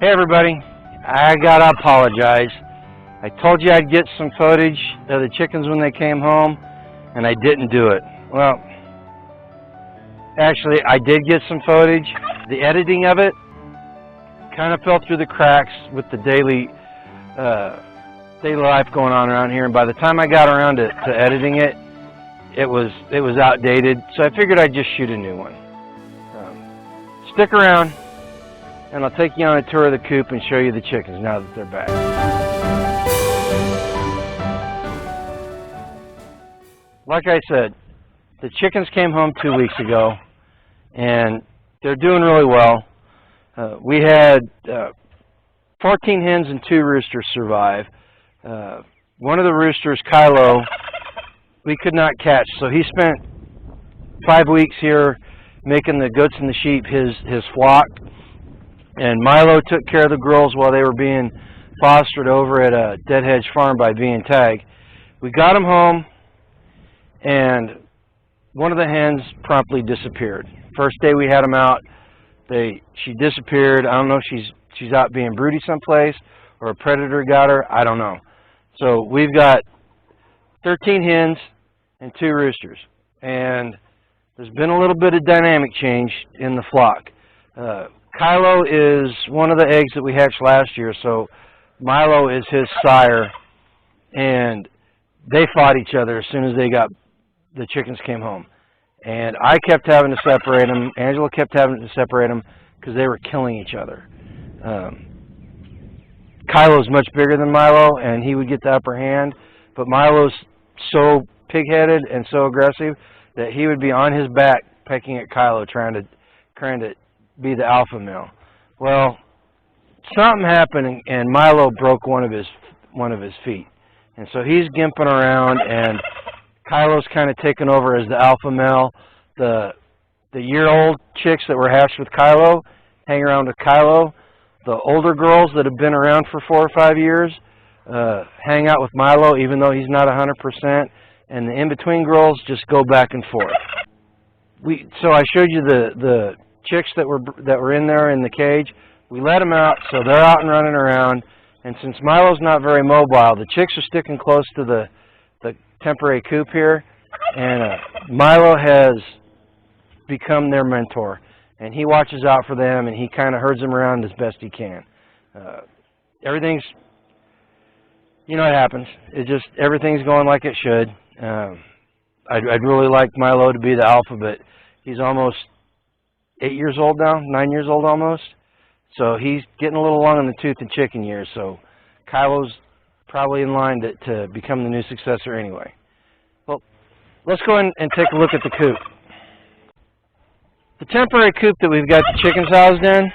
Hey everybody, I gotta apologize. I told you I'd get some footage of the chickens when they came home, and I didn't do it. Well, actually I did get some footage. The editing of it kind of fell through the cracks with the daily life going on around here, and by the time I got around to editing it, it was outdated, so I figured I'd just shoot a new one. Stick around, and I'll take you on a tour of the coop and show you the chickens now that they're back. Like I said, the chickens came home 2 weeks ago, and they're doing really well. We had 14 hens and 2 roosters survive. One of the roosters, Kylo, we could not catch, so he spent 5 weeks here making the goats and the sheep his flock. And Milo took care of the girls while they were being fostered over at a Dead Hedge farm by V&Tag. We got them home, and one of the hens promptly disappeared. First day we had them out, she disappeared. I don't know if she's out being broody someplace or a predator got her. I don't know. So we've got 13 hens and 2 roosters, and there's been a little bit of dynamic change in the flock. Kylo is one of the eggs that we hatched last year, so Milo is his sire, and they fought each other as soon as the chickens came home. And I kept having to separate them. Angela kept having to separate them because they were killing each other. Kylo's much bigger than Milo, and he would get the upper hand, but Milo's so pig-headed and so aggressive that he would be on his back pecking at Kylo, trying to be the alpha male. Well, something happened, and Milo broke one of his feet, and so he's gimping around, and Kylo's kind of taken over as the alpha male. The year-old chicks that were hatched with Kylo hang around with Kylo. The older girls that have been around for 4 or 5 years hang out with Milo, even though he's not 100%. And the in-between girls just go back and forth. So I showed you the chicks that were in there in the cage. We let them out, so they're out and running around. And since Milo's not very mobile, the chicks are sticking close to the temporary coop here, and Milo has become their mentor, and he watches out for them, and he kind of herds them around as best he can. Everything's, you know, it happens. Everything's going like it should. I'd really like Milo to be the alpha, but he's almost 8 years old now, 9 years old almost. So he's getting a little long in the tooth in chicken years. So Kylo's probably in line to become the new successor anyway. Well, let's go in and take a look at the coop. The temporary coop that we've got the chickens housed in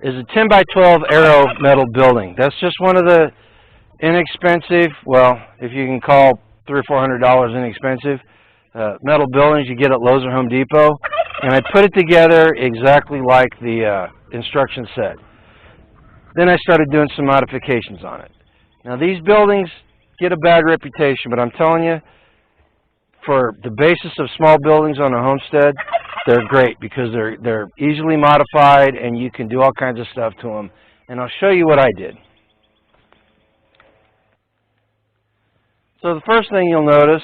is a 10 by 12 aero metal building. That's just one of the inexpensive, well, if you can call $300 or $400 inexpensive, metal buildings you get at Lowe's or Home Depot, and I put it together exactly like the instructions said. Then I started doing some modifications on it. Now these buildings get a bad reputation, but I'm telling you, for the basis of small buildings on a homestead, they're great because they're easily modified and you can do all kinds of stuff to them. And I'll show you what I did. So the first thing you'll notice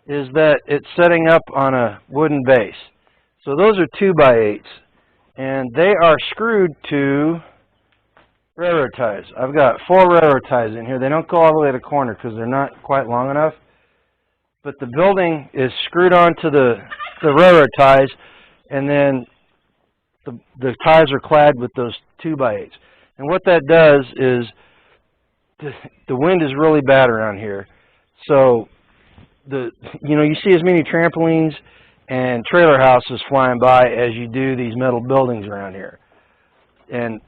is that it's setting up on a wooden base. So those are 2x8s, and they are screwed to railroad ties. I've got 4 railroad ties in here. They don't go all the way to the corner because they're not quite long enough. But the building is screwed onto the railroad ties, and then the ties are clad with those 2x8s. And what that does is the wind is really bad around here. So you see as many trampolines and trailer houses flying by as you do these metal buildings around here. And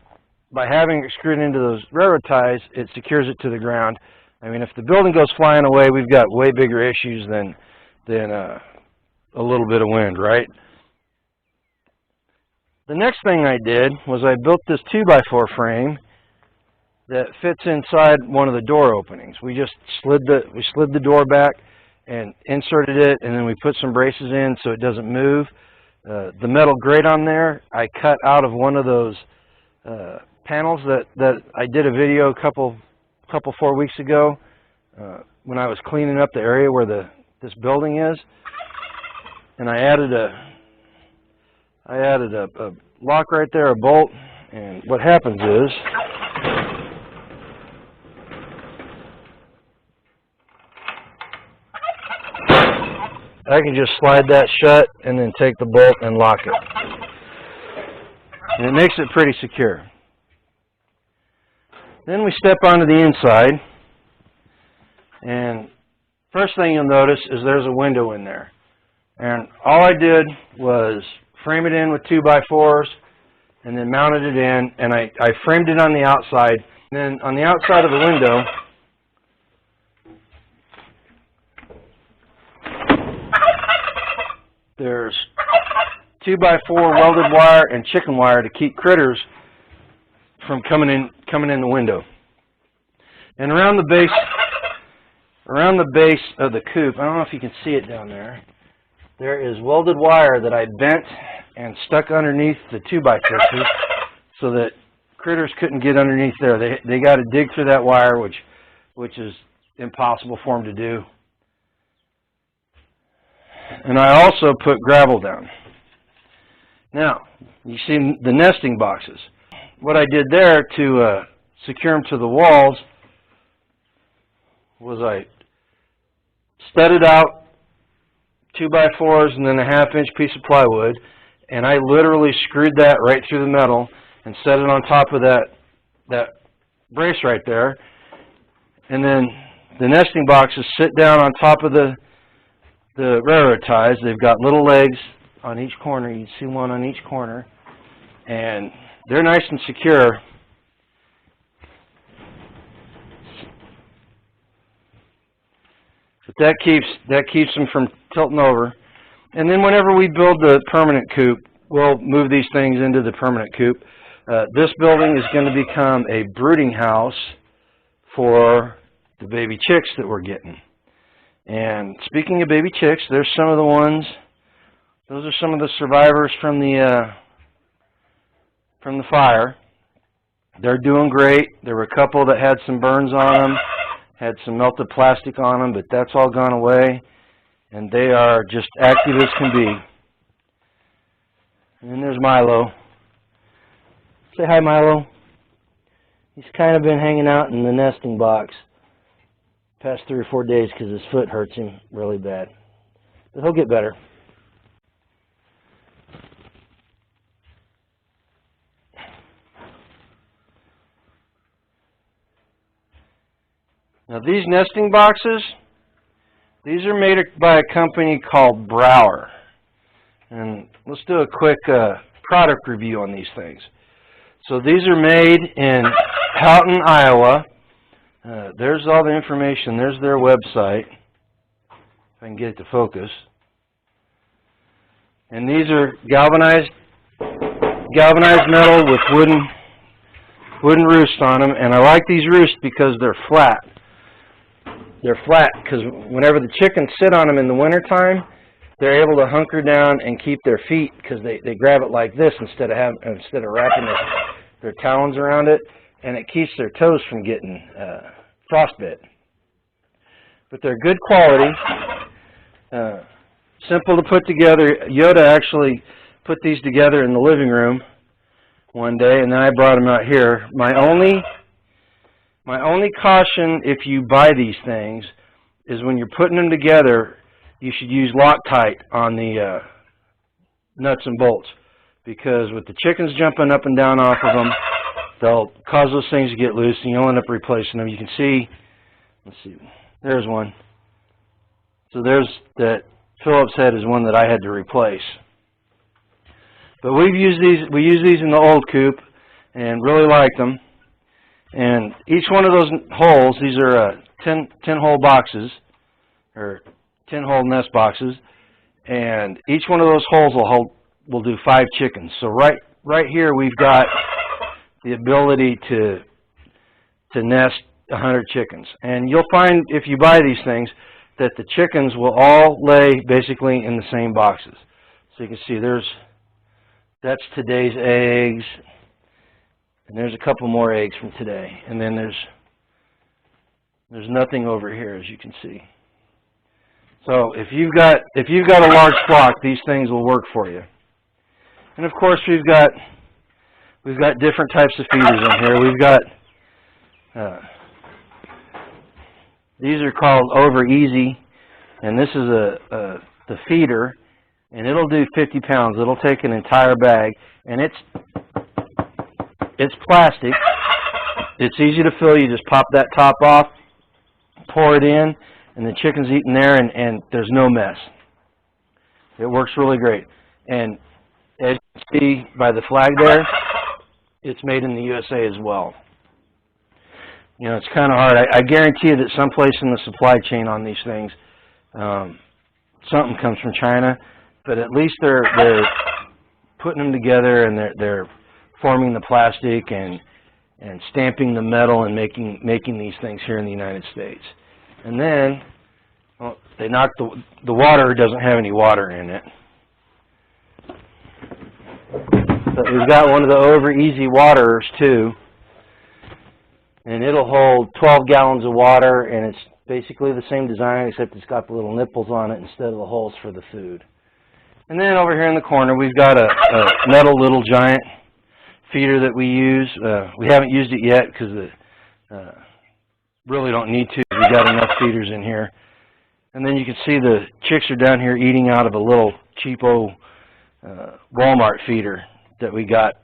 by having it screwed into those railroad ties, it secures it to the ground. I mean, if the building goes flying away, we've got way bigger issues than a little bit of wind, right? The next thing I did was I built this 2x4 frame that fits inside one of the door openings. We just slid the door back and inserted it, and then we put some braces in so it doesn't move. The metal grate on there, I cut out of one of those panels that I did a video a couple 4 weeks ago when I was cleaning up the area where this building is, and I added a lock right there, a bolt, and what happens is I can just slide that shut and then take the bolt and lock it. And it makes it pretty secure. Then we step onto the inside, and first thing you'll notice is there's a window in there. And all I did was frame it in with 2x4s and then mounted it in, and I framed it on the outside. And then on the outside of the window, there's 2x4 welded wire and chicken wire to keep critters from coming in the window. And around the base of the coop, I don't know if you can see it down there, there is welded wire that I bent and stuck underneath the 2x6s so that critters couldn't get underneath there. They got to dig through that wire, which is impossible for them to do. And I also put gravel down. Now, you see the nesting boxes. What I did there to secure them to the walls was I studded out 2x4s and then a 1/2-inch piece of plywood, and I literally screwed that right through the metal and set it on top of that brace right there. And then the nesting boxes sit down on top of the railroad ties. They've got little legs on each corner. You can see one on each corner, and they're nice and secure. But that keeps them from tilting over. And then whenever we build the permanent coop, we'll move these things into the permanent coop. This building is going to become a brooding house for the baby chicks that we're getting. And speaking of baby chicks, there's some of the ones. Those are some of the survivors from the fire. They're doing great. There were a couple that had some burns on them, had some melted plastic on them, but that's all gone away, and they are just active as can be. And then there's Milo. Say hi, Milo. He's kind of been hanging out in the nesting box past 3 or 4 days because his foot hurts him really bad. But he'll get better. Now these nesting boxes, these are made by a company called Brower. And let's do a quick product review on these things. So these are made in Houghton, Iowa. There's all the information. There's their website. If I can get it to focus. And these are galvanized metal with wooden roosts on them. And I like these roosts because they're flat. They're flat because whenever the chickens sit on them in the wintertime, they're able to hunker down and keep their feet because they grab it like this instead of wrapping their talons around it, and it keeps their toes from getting frostbit. But they're good quality, simple to put together. Yoda actually put these together in the living room one day, and then I brought them out here. My only caution if you buy these things is when you're putting them together, you should use Loctite on the nuts and bolts, because with the chickens jumping up and down off of them, they'll cause those things to get loose and you'll end up replacing them. You can see, let's see, there's one. So there's that Phillips head is one that I had to replace. But we use these in the old coop and really like them. And each one of those holes, these are 10-hole boxes, or 10-hole nest boxes, and each one of those holes will do 5 chickens. So right here we've got the ability to nest 100 chickens. And you'll find if you buy these things that the chickens will all lay basically in the same boxes. So you can see that's today's eggs. And there's a couple more eggs from today. And then there's nothing over here, as you can see. So if you've got a large flock, these things will work for you. And of course we've got different types of feeders in here. We've got these are called Over Easy, and this is the feeder, and it'll do 50 pounds. It'll take an entire bag, and it's plastic. It's easy to fill. You just pop that top off, pour it in, and the chicken's eating there, and there's no mess. It works really great. And as you can see by the flag there, it's made in the USA as well. You know, it's kind of hard. I guarantee you that someplace in the supply chain on these things, something comes from China, but at least they're putting them together, and they're forming the plastic and stamping the metal and making these things here in the United States. And then, well, they knock the water doesn't have any water in it. But we've got one of the Over Easy waterers too, and it'll hold 12 gallons of water, and it's basically the same design except it's got the little nipples on it instead of the holes for the food. And then over here in the corner we've got a metal Little Giant feeder that we use. We haven't used it yet because really don't need to. We've got enough feeders in here. And then you can see the chicks are down here eating out of a little cheapo Walmart feeder that we got.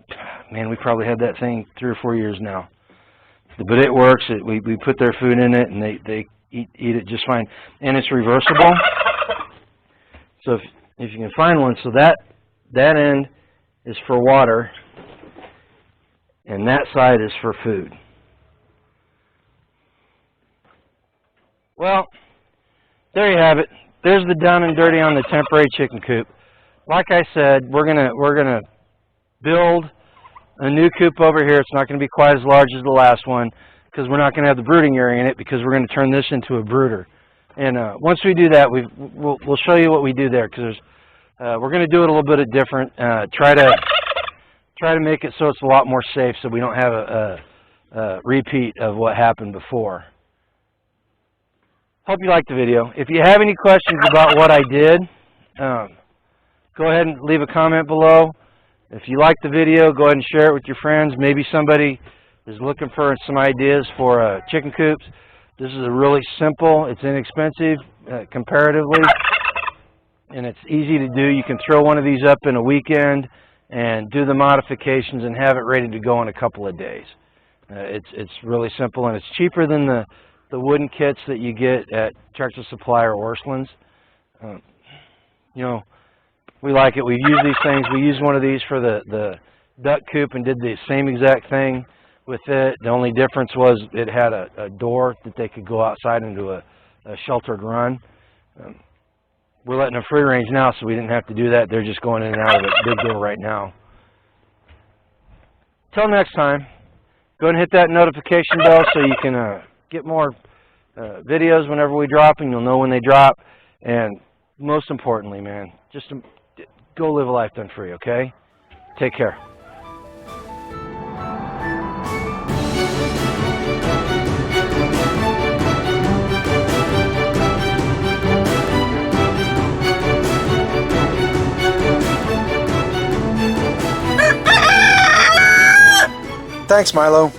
Man, we probably had that thing 3 or 4 years now. But it works. We put their food in it, and they eat it just fine. And it's reversible. So if you can find one, so that end is for water, and that side is for food. Well, there you have it. There's the down and dirty on the temporary chicken coop. Like I said, we're gonna build a new coop over here. It's not going to be quite as large as the last one because we're not going to have the brooding area in it, because we're going to turn this into a brooder. And once we do that, we'll show you what we do there, because we're going to do it a little bit different. Try to make it so it's a lot more safe, so we don't have a repeat of what happened before. Hope you liked the video. If you have any questions about what I did, go ahead and leave a comment below. If you like the video, go ahead and share it with your friends. Maybe somebody is looking for some ideas for chicken coops. This is a really simple, it's inexpensive comparatively, and it's easy to do. You can throw one of these up in a weekend and do the modifications and have it ready to go in a couple of days. It's really simple, and it's cheaper than the wooden kits that you get at Tractor Supply or Orscheln's. You know, we like it. We've used these things. We used one of these for the duck coop and did the same exact thing with it. The only difference was it had a door that they could go outside into a sheltered run. We're letting them free range now, so we didn't have to do that. They're just going in and out of the big door right now. Till next time, go ahead and hit that notification bell so you can get more videos whenever we drop, and you'll know when they drop. And most importantly, man, just go live a life done free, okay? Take care. Thanks, Milo.